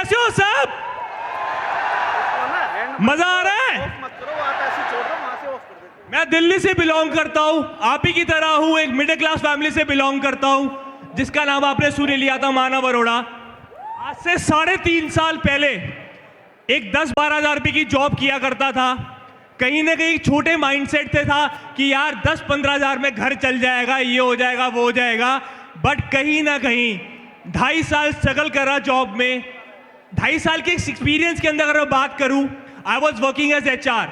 कैसे हो सब? मजा आ रहा है? मैं दिल्ली से बिलोंग करता हूं, आप ही की तरह हूं, एक मिडिल क्लास फैमिली से बिलोंग करता हूं, जिसका नाम आपने सुन लिया था, मानव अरोड़ा। आज से 3.5 साल पहले एक 10-12 हजार रुपए की जॉब किया करता था। कहीं ना कहीं छोटे माइंडसेट से था कि यार 10-15 हजार में घर चल जाएगा, ये हो जाएगा, वो हो जाएगा। बट कहीं ना कहीं 2.5 साल स्ट्रगल करा जॉब में। 2.5 साल के एक्सपीरियंस के अंदर अगर मैं बात करूं, I was working as HR।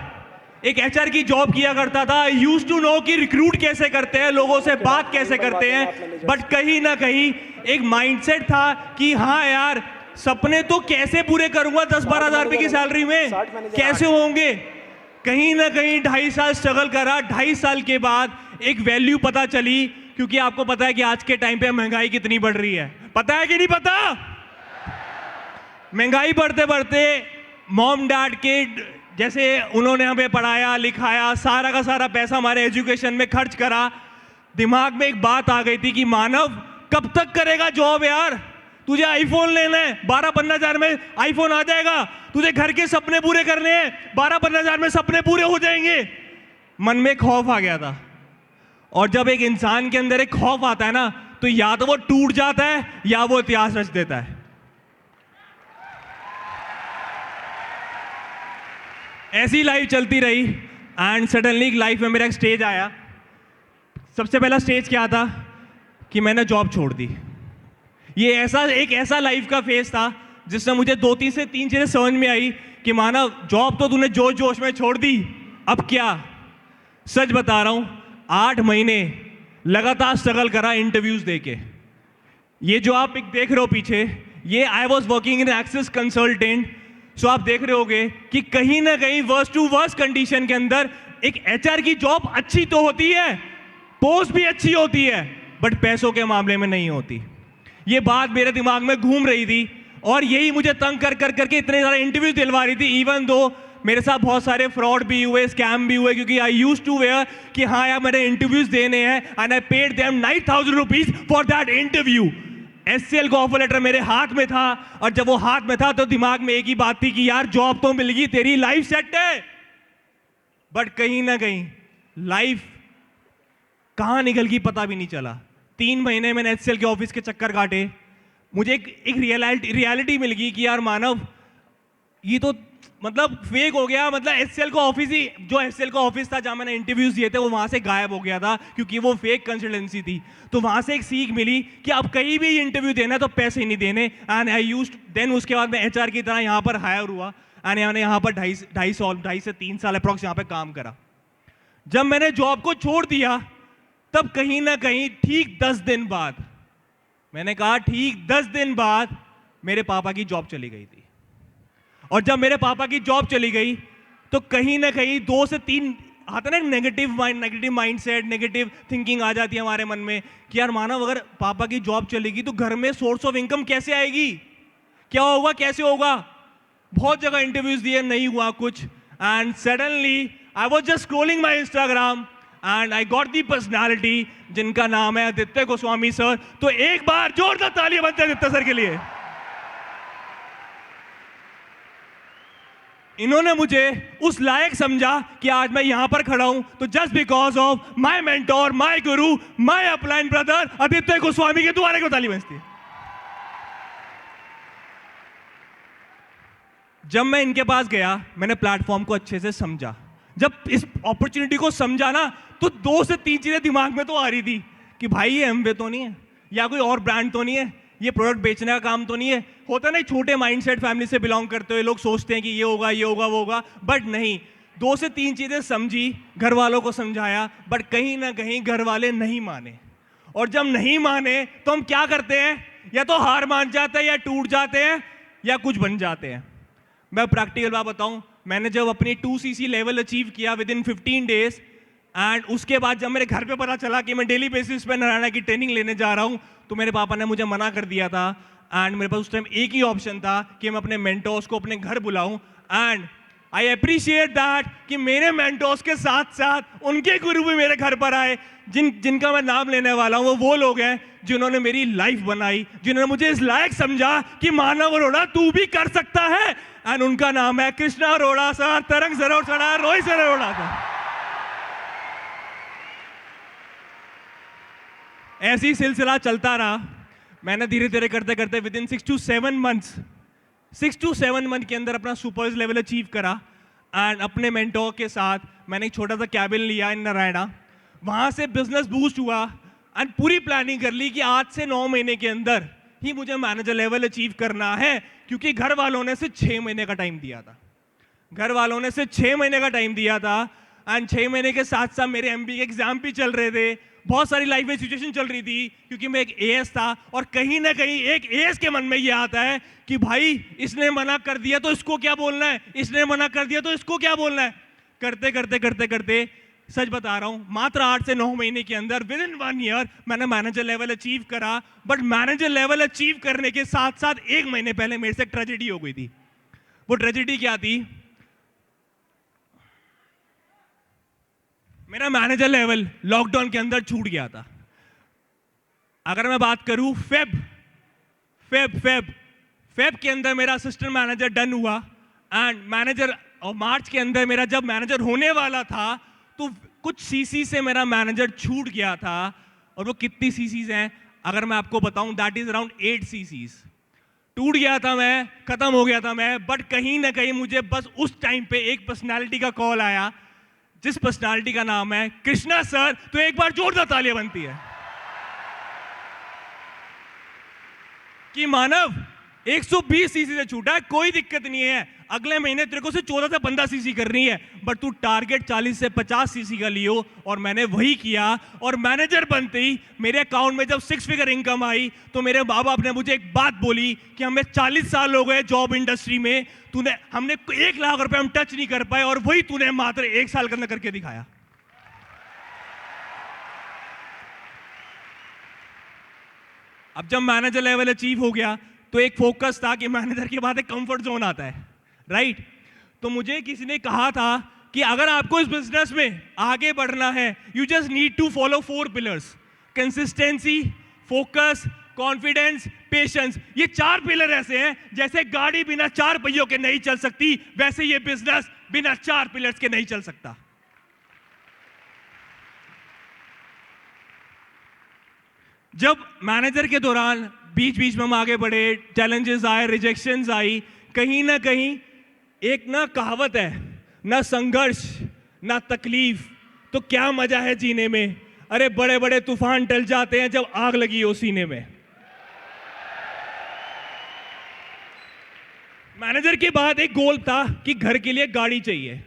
एक HR की जॉब किया करता था। यूज्ड टू नो कि रिक्रूट कैसे करते हैं, लोगों से बात कैसे करते हैं। बट कहीं ना कहीं एक माइंडसेट था कि हाँ यार, सपने तो कैसे पूरे करूंगा 10-12 हजार रुपए की सैलरी में, कैसे होंगे। कहीं ना कहीं 2.5 साल स्ट्रगल करा। 2.5 साल के बाद एक वैल्यू पता चली, क्योंकि आपको पता है कि आज के टाइम पे महंगाई कितनी बढ़ रही है। पता है कि नहीं पता? महंगाई बढ़ते बढ़ते मॉम डैड के जैसे उन्होंने हमें पढ़ाया लिखाया, सारा का सारा पैसा हमारे एजुकेशन में खर्च करा। दिमाग में एक बात आ गई थी कि मानव, कब तक करेगा जॉब यार? तुझे आईफोन लेना है, 12-15 हजार में आईफोन आ जाएगा। तुझे घर के सपने पूरे करने हैं, 12-15 हजार में सपने पूरे हो जाएंगे। मन में खौफ आ गया था। और जब एक इंसान के अंदर एक खौफ आता है ना, तो या तो वो टूट जाता है या वो इतिहास रच देता है। ऐसी लाइफ चलती रही एंड सडनली लाइफ में मेरा एक स्टेज आया। सबसे पहला स्टेज क्या था कि मैंने जॉब छोड़ दी। ये ऐसा लाइफ का फेज था जिसमें मुझे 2-3 से 3 चीजें समझ में आई कि मानव, जॉब तो तूने जोश जोश में छोड़ दी, अब क्या? सच बता रहा हूं, 8 महीने लगातार स्ट्रगल करा इंटरव्यूज देके। ये जो आप एक देख रहे हो पीछे, ये I was working in access consultant. So आप देख रहे होगे कि कहीं ना कहीं वर्स्ट टू वर्स्ट कंडीशन के अंदर एक HR की जॉब अच्छी तो होती है, पोस्ट भी अच्छी होती है, बट पैसों के मामले में नहीं होती। ये बात मेरे दिमाग में घूम रही थी और यही मुझे तंग कर करके इतने सारे इंटरव्यू दिलवा रही थी। इवन दो मेरे साथ बहुत सारे फ्रॉड भी हुए, स्कैम भी हुए, क्योंकि आई यूज्ड टू वेयर कि हाँ यार मैंने इंटरव्यूज देने हैं and I paid them 9,000 rupees for that interview. SCL का ऑफर लेटर मेरे हाथ में था और जब वो हाथ में था तो दिमाग में एक ही बात थी कि यार जॉब तो मिल गई, तेरी लाइफ सेट है। बट कहीं ना कहीं लाइफ कहां निकल गई पता भी नहीं चला। 3 महीने मैंने HCL के ऑफिस के चक्कर काटे। मुझे एक रियलिटी मिल गई कि यार मानव, ये तो मतलब फेक हो गया। मतलब HCL का ऑफिस ही, जो HCL का ऑफिस था जहां मैंने इंटरव्यूज दिए थे, वो वहां से गायब हो गया था क्योंकि वो फेक कंसल्टेंसी थी। तो वहां से एक सीख मिली कि अब कहीं भी इंटरव्यू देना है तो पैसे ही नहीं देने। एंड आई यूज्ड देन, उसके बाद मैं HR की तरह यहाँ पर हायर हुआ एंड मैंने यहाँ पर 2.5 से 3 साल अप्रॉक्स यहाँ पे काम करा। जब मैंने जॉब को छोड़ दिया, तब कहीं ना कहीं ठीक 10 दिन बाद, मैंने कहा ठीक 10 दिन बाद मेरे पापा की जॉब चली गई थी। और जब मेरे पापा की जॉब चली गई तो कहीं ना कहीं 2 से 3 आता ना नेगेटिव माइंडसेट, नेगेटिव थिंकिंग आ जाती है हमारे मन में कि यार मानव, अगर पापा की जॉब चलेगी तो घर में सोर्स ऑफ इनकम कैसे आएगी, क्या होगा, कैसे होगा। बहुत जगह इंटरव्यूज दिए, नहीं हुआ कुछ। And suddenly I was just scrolling my Instagram and I got the personality जिनका नाम है आदित्य गोस्वामी सर। तो एक बार जोरदार तालियां बनते हैं आदित्य सर के लिए। इन्होंने मुझे उस लायक समझा कि आज मैं यहां पर खड़ा हूं तो just because of my mentor, my guru, my upline brother Aditya Goswami के द्वारा को ताली बजती है। जब मैं इनके पास गया, मैंने प्लेटफॉर्म को अच्छे से समझा। जब इस अपॉर्चुनिटी को समझा ना, तो 2 से 3 चीजें दिमाग में तो आ रही थी कि भाई ये एमवे तो नहीं है, या कोई और ब्रांड तो नहीं है, ये प्रोडक्ट बेचने का काम तो नहीं है। होता नहीं, छोटे माइंडसेट फैमिली से बिलोंग करते हुए लोग सोचते हैं कि ये होगा, ये होगा, वो होगा, बट नहीं। 2 से 3 चीजें समझी, घर वालों को समझाया, बट कहीं ना कहीं घर वाले नहीं माने। और जब नहीं माने तो हम क्या करते हैं, या तो हार मान जाते हैं, या टूट जाते हैं, या कुछ बन जाते हैं। मैं प्रैक्टिकल बात बताऊं, मैंने जब अपनी 2cc लेवल अचीव किया विद इन 15 डेज, एंड उसके बाद जब मेरे घर पे पता चला कि मैं डेली बेसिस पे नारायणा की ट्रेनिंग लेने जा रहा हूं, तो मेरे पापा ने मुझे मना कर दिया था। एंड मेरे पास उस टाइम एक ही ऑप्शन था कि मैं अपने मेंटोर्स को अपने घर बुलाऊं। एंड आई अप्रिशिएट दैट कि मेरे मेंटोर्स के साथ साथ उनके गुरु भी मेरे घर पर आए, जिनका मैं नाम लेने वाला हूं। वो लोग हैं जिन्होंने मेरी लाइफ बनाई, जिन्होंने मुझे इस लायक समझा कि मानव अरोड़ा तू भी कर सकता है। एंड उनका नाम है कृष्णा अरोड़ा सर, तरंग sir, Rohit sir Arora sir. ऐसी सिलसिला चलता रहा। मैंने धीरे धीरे करते करते विद इन 6 to 7 मंथ के अंदर अपना सुपर लेवल अचीव करा। एंड अपने मेंटोर के साथ मैंने एक छोटा सा कैबिन लिया इन नारायणा। वहां से बिजनेस बूस्ट हुआ एंड पूरी प्लानिंग कर ली कि आज से 9 महीने के अंदर ही मुझे मैनेजर लेवल अचीव करना है, क्योंकि घर वालों ने सिर्फ 6 महीने का टाइम दिया था। घर वालों ने सिर्फ 6 महीने का टाइम दिया था। एंड 6 महीने के साथ साथ मेरे एमबीए के एग्जाम भी चल रहे थे, बहुत सारी लाइफ में सिचुएशन चल रही थी, क्योंकि मैं एक एएस था। और कहीं ना कहीं एक एएस के मन में ये आता है कि भाई इसने मना कर दिया तो इसको क्या बोलना है, इसने मना कर दिया तो इसको क्या बोलना है। करते करते करते करते सच बता रहा हूं, मात्र 8 से 9 महीने के अंदर विद इन 1 ईयर मैंने मैनेजर लेवल अचीव करा। बट मैनेजर लेवल अचीव करने के साथ साथ 1 महीने पहले मेरे से एक ट्रेजेडी हो गई थी। वो ट्रेजेडी क्या थी? मेरा मैनेजर लेवल लॉकडाउन के अंदर छूट गया था। अगर मैं बात करूं फेब के अंदर मेरा असिस्टेंट मैनेजर डन हुआ। एंड मैनेजर और मार्च के अंदर मेरा जब मैनेजर होने वाला था तो कुछ सीसी से मेरा मैनेजर छूट गया था। और वो कितनी सीसीज हैं अगर मैं आपको बताऊं, दैट इज अराउंड 8 सीसीज। टूट गया था मैं, खत्म हो गया था मैं। बट कहीं ना कहीं मुझे बस उस टाइम पे एक पर्सनालिटी का कॉल आया, जिस पर्सनालिटी का नाम है कृष्णा सर। तो एक बार जोरदार तालियां बनती है कि मानव 120 सीसी से छूटा है, कोई दिक्कत नहीं है, अगले महीने तेरे को से 14 से 15 सीसी करनी है, बट तू टारगेट 40 से 50 सीसी का लियो। और मैंने वही किया। और मैनेजर बनते ही मेरे अकाउंट में जब 6 फिगर इनकम आई तो मेरे बाप बाप ने मुझे एक बात बोली कि हमें 40 साल हो गए जॉब इंडस्ट्री में, हमने 1 लाख रुपए हम टच नहीं कर पाए, और वही तूने मात्र 1 साल के अंदर करके दिखाया। अब जब मैनेजर लेवल अचीव हो गया तो एक फोकस था कि मैनेजर के बाद एक कंफर्ट जोन आता है, राइट? तो मुझे किसी ने कहा था कि अगर आपको इस बिजनेस में आगे बढ़ना है, you just need to follow 4 pillars: consistency, focus, confidence, patience. ये 4 पिलर ऐसे हैं जैसे गाड़ी बिना 4 पहियों के नहीं चल सकती, वैसे ये बिजनेस बिना 4 पिलर्स के नहीं चल सकता। जब मैनेजर के दौरान बीच बीच में हम आगे बढ़े, चैलेंजेस आए, रिजेक्शंस आई, कहीं ना कहीं एक ना कहावत है, ना संघर्ष ना तकलीफ तो क्या मजा है जीने में। अरे बड़े बड़े तूफान टल जाते हैं जब आग लगी हो सीने में। मैनेजर के बाद एक गोल था कि घर के लिए गाड़ी चाहिए,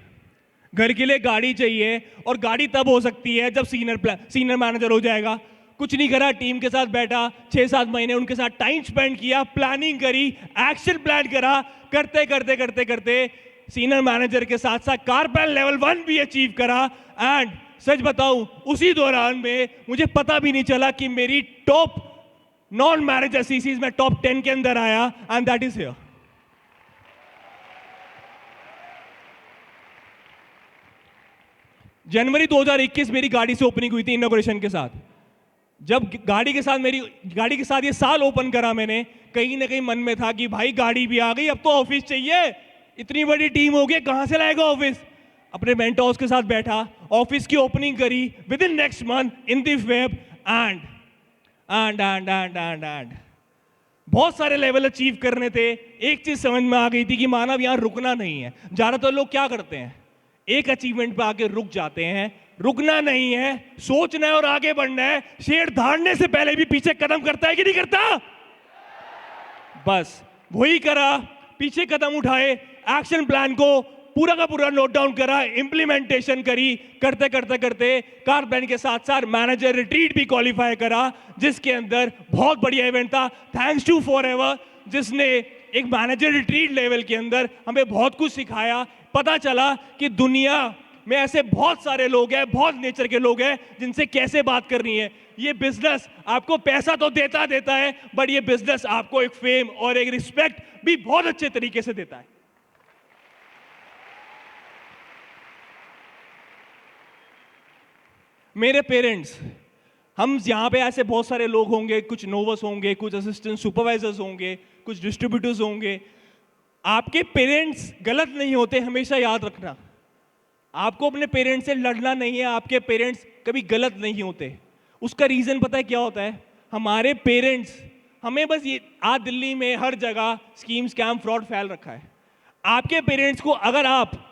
घर के लिए गाड़ी चाहिए। और गाड़ी तब हो सकती है जब सीनियर मैनेजर हो जाएगा। कुछ नहीं करा, टीम के साथ बैठा, 6-7 महीने उनके साथ टाइम स्पेंड किया, प्लानिंग करी, एक्शन प्लान करा। करते करते करते करते सीनियर मैनेजर के साथ साथ कारपेन लेवल 1 भी अचीव करा। एंड सच बताऊं, उसी दौरान में मुझे पता भी नहीं चला कि मेरी टॉप नॉन मैनेजर सीसीज में टॉप 10 के अंदर आया। And that is here. जनवरी 2021 मेरी गाड़ी से ओपनिंग हुई थी इनॉग्रेशन के साथ। जब गाड़ी के साथ ये साल ओपन करा मैंने, कहीं ना कहीं मन में था कि भाई गाड़ी भी आ गई, अब तो ऑफिस चाहिए, इतनी बड़ी टीम हो गई, कहां से लाएगा ऑफिस। अपने मेंटोर्स के साथ बैठा, ऑफिस की ओपनिंग करी with in next month in the Feb. And बहुत सारे लेवल अचीव करने थे। एक चीज समझ में आ गई थी कि मानव यहां रुकना नहीं है। ज्यादातर लोग क्या करते हैं, एक अचीवमेंट पे आके रुक जाते हैं। रुकना नहीं है, सोचना है और आगे बढ़ना है। शेर धाड़ने से पहले भी पीछे कदम करता है कि नहीं करता? बस वही करा, पीछे कदम उठाए, एक्शन प्लान को पूरा का पूरा नोट डाउन करा, इंप्लीमेंटेशन करी। करते करते करते कार प्लान के साथ साथ मैनेजर रिट्रीट भी क्वालिफाई करा, जिसके अंदर बहुत बढ़िया इवेंट था, थैंक्स टू फॉरएवर, जिसने एक मैनेजर रिट्रीट लेवल के अंदर हमें बहुत कुछ सिखाया। पता चला कि दुनिया में ऐसे बहुत सारे लोग हैं, बहुत नेचर के लोग हैं जिनसे कैसे बात करनी है। ये बिजनेस आपको पैसा तो देता है, बट ये बिजनेस आपको एक फेम और एक रिस्पेक्ट भी बहुत अच्छे तरीके से देता है। मेरे पेरेंट्स, हम यहाँ पे ऐसे बहुत सारे लोग होंगे, कुछ नोवस होंगे, कुछ असिस्टेंट सुपरवाइजर्स होंगे, कुछ डिस्ट्रीब्यूटर्स होंगे। आपके पेरेंट्स गलत नहीं होते, हमेशा याद रखना। आपको अपने पेरेंट्स से लड़ना नहीं है, आपके पेरेंट्स कभी गलत नहीं होते। उसका रीज़न पता है क्या होता है? हमारे पेरेंट्स हमें बस ये आज दिल्ली में हर जगह स्कीम स्कैम फ्रॉड फैल रखा है। आपके पेरेंट्स को अगर आप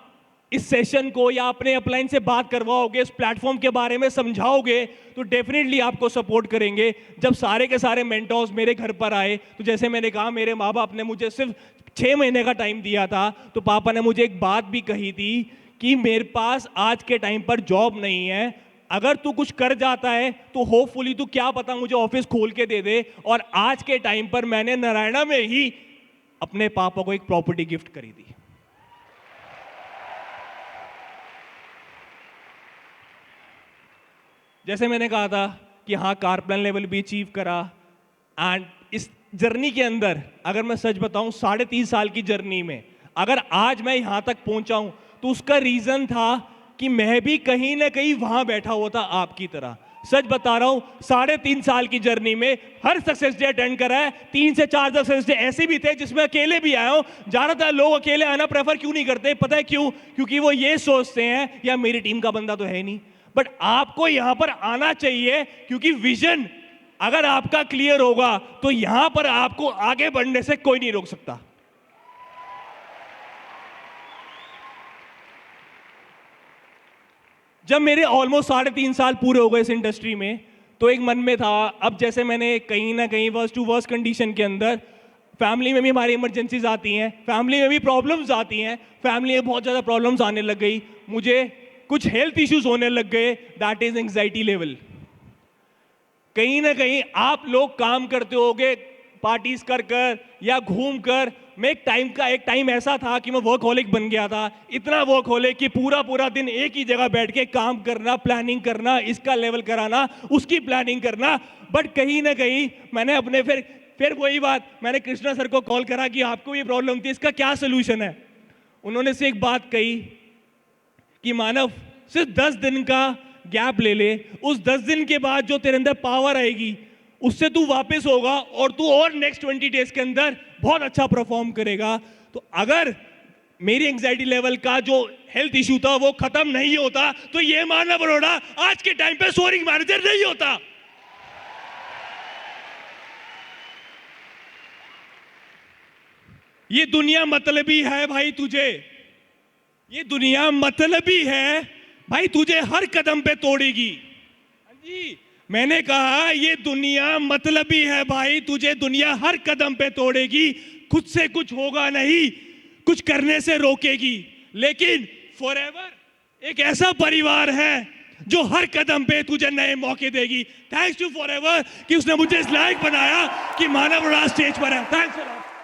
इस सेशन को या अपने अपलाइन से बात करवाओगे, इस प्लेटफॉर्म के बारे में समझाओगे, तो डेफिनेटली आपको सपोर्ट करेंगे। जब सारे के सारे मेंटोर्स मेरे घर पर आए, तो जैसे मैंने कहा, मेरे माँ बाप ने मुझे सिर्फ 6 महीने का टाइम दिया था। तो पापा ने मुझे एक बात भी कही थी कि मेरे पास आज के टाइम पर जॉब नहीं है, अगर तू कुछ कर जाता है तो होपफुली तू क्या पता मुझे ऑफिस खोल के दे दे। और आज के टाइम पर मैंने नारायणा में ही अपने पापा को एक प्रॉपर्टी गिफ्ट करी थी। जैसे मैंने कहा था कि हाँ, कार प्लान लेवल भी अचीव करा। एंड इस जर्नी के अंदर अगर मैं सच बताऊं, 3.5 साल की जर्नी में अगर आज मैं यहां तक पहुंचा हूं, तो उसका रीजन था कि मैं भी कहीं ना कहीं वहां बैठा हुआ था आपकी तरह। सच बता रहा हूं, 3.5 साल की जर्नी में हर सक्सेस डे अटेंड करा है। 3 से 4 सक्सेस डे ऐसे भी थे जिसमें अकेले भी आया हूं। ज्यादातर लोग अकेले आना प्रेफर क्यों नहीं करते? पता है क्यों? क्योंकि वो ये सोचते हैं या मेरी टीम का बंदा तो है नहीं। बट आपको यहां पर आना चाहिए, क्योंकि विजन अगर आपका क्लियर होगा तो यहां पर आपको आगे बढ़ने से कोई नहीं रोक सकता। जब मेरे ऑलमोस्ट 3.5 साल पूरे हो गए इस इंडस्ट्री में, तो एक मन में था, अब जैसे मैंने कहीं ना कहीं वर्स टू वर्स कंडीशन के अंदर, फैमिली में भी हमारी इमरजेंसीज आती हैं, फैमिली में भी प्रॉब्लम्स आती हैं, फैमिली में बहुत ज़्यादा प्रॉब्लम्स आने लग गई, मुझे कुछ हेल्थ इश्यूज होने लग गए, दैट इज एंग्जाइटी लेवल। कहीं ना कहीं आप लोग काम करते होगे पार्टीज कर कर या घूम कर। मैं एक टाइम ऐसा था कि मैं वर्कहॉलिक बन गया था, इतना वर्कहॉलिक कि पूरा पूरा दिन एक ही जगह बैठ के काम करना, प्लानिंग करना, इसका लेवल कराना, उसकी प्लानिंग करना। बट कहीं ना कहीं मैंने अपने फिर वही बात, मैंने कृष्णा सर को कॉल करा कि आपको ये प्रॉब्लम थी, इसका क्या सोल्यूशन है? उन्होंने से एक बात कही कि मानव, सिर्फ 10 दिन का गैप ले ले, उस 10 दिन के बाद जो तेरे अंदर पावर आएगी उससे तू वापस होगा और तू और नेक्स्ट 20 डेज के अंदर बहुत अच्छा परफॉर्म करेगा। तो अगर मेरी एंग्जाइटी लेवल का जो हेल्थ इशू था वो खत्म नहीं होता, तो ये मानव अरोड़ा आज के टाइम पे सोरिंग मैनेजर नहीं होता। ये दुनिया मतलबी है भाई तुझे, ये दुनिया मतलबी है भाई, तुझे हर कदम पे तोड़ेगी। हाँ जी, मैंने कहा ये दुनिया मतलबी है भाई, तुझे दुनिया हर कदम पे तोड़ेगी। खुद से कुछ होगा नहीं, कुछ करने से रोकेगी, लेकिन फॉरएवर एक ऐसा परिवार है जो हर कदम पे तुझे नए मौके देगी। थैंक्स टू फॉरएवर कि उसने मुझे इस लायक बनाया कि मानव अरोड़ा स्टेज पर है। Thanks a lot.